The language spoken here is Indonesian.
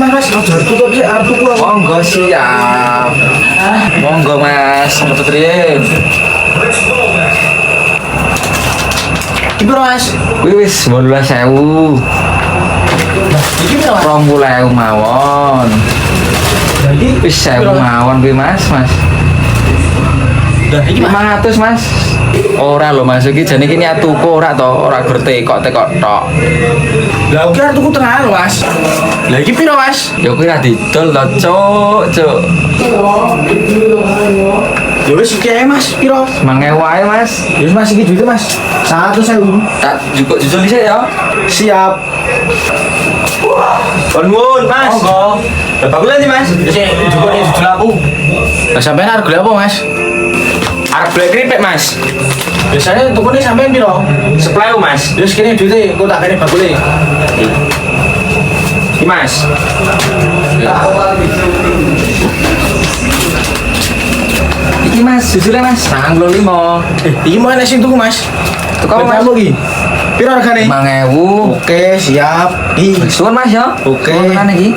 Mas, aja tutup sih, arep tuku aku. Monggo siap. Monggo Mas, metu priye? Iki piro, Mas? Kuwi wis 18.000. Iki piro, Mas? 20.000 mawon. Iki Wis 1.000 mawon kuwi Mas. Lah iki 500 Mas. Ora lho Mas, iki jane iki niat tuku ora to, ora gertek kok tekok tok. Lah oke arep tuku tenan, Mas. Lah iki piro, Mas? Ya kuwi ra didol to, Cuk. Ya wis iki ae, Mas. Piro? 5.000 wae Mas. Ya wis, Mas, iki duitnya, Mas. 100.000. Tak juga jujur dhisik ya. Siap. Nuwun, Mas. Monggo. Lah bakulan sih, Mas. Wis juga nih jujur aku. Lah sampean arep golek apa, Mas? Arep golek keripik, Mas. Biasanya tukune sampean piro? 10.000, Mas. Ya wis kene duite, kok tak kene bakule. Iki, Mas. Iki Mas, jujure Mas, 95. Iki mau enek sing tuku, Mas. Tuku apa, Mas? Kamu iki. Piro regane? 5.000. Oke, siap. Ih, Suwun Mas ya. Oke. Suwun tenan iki.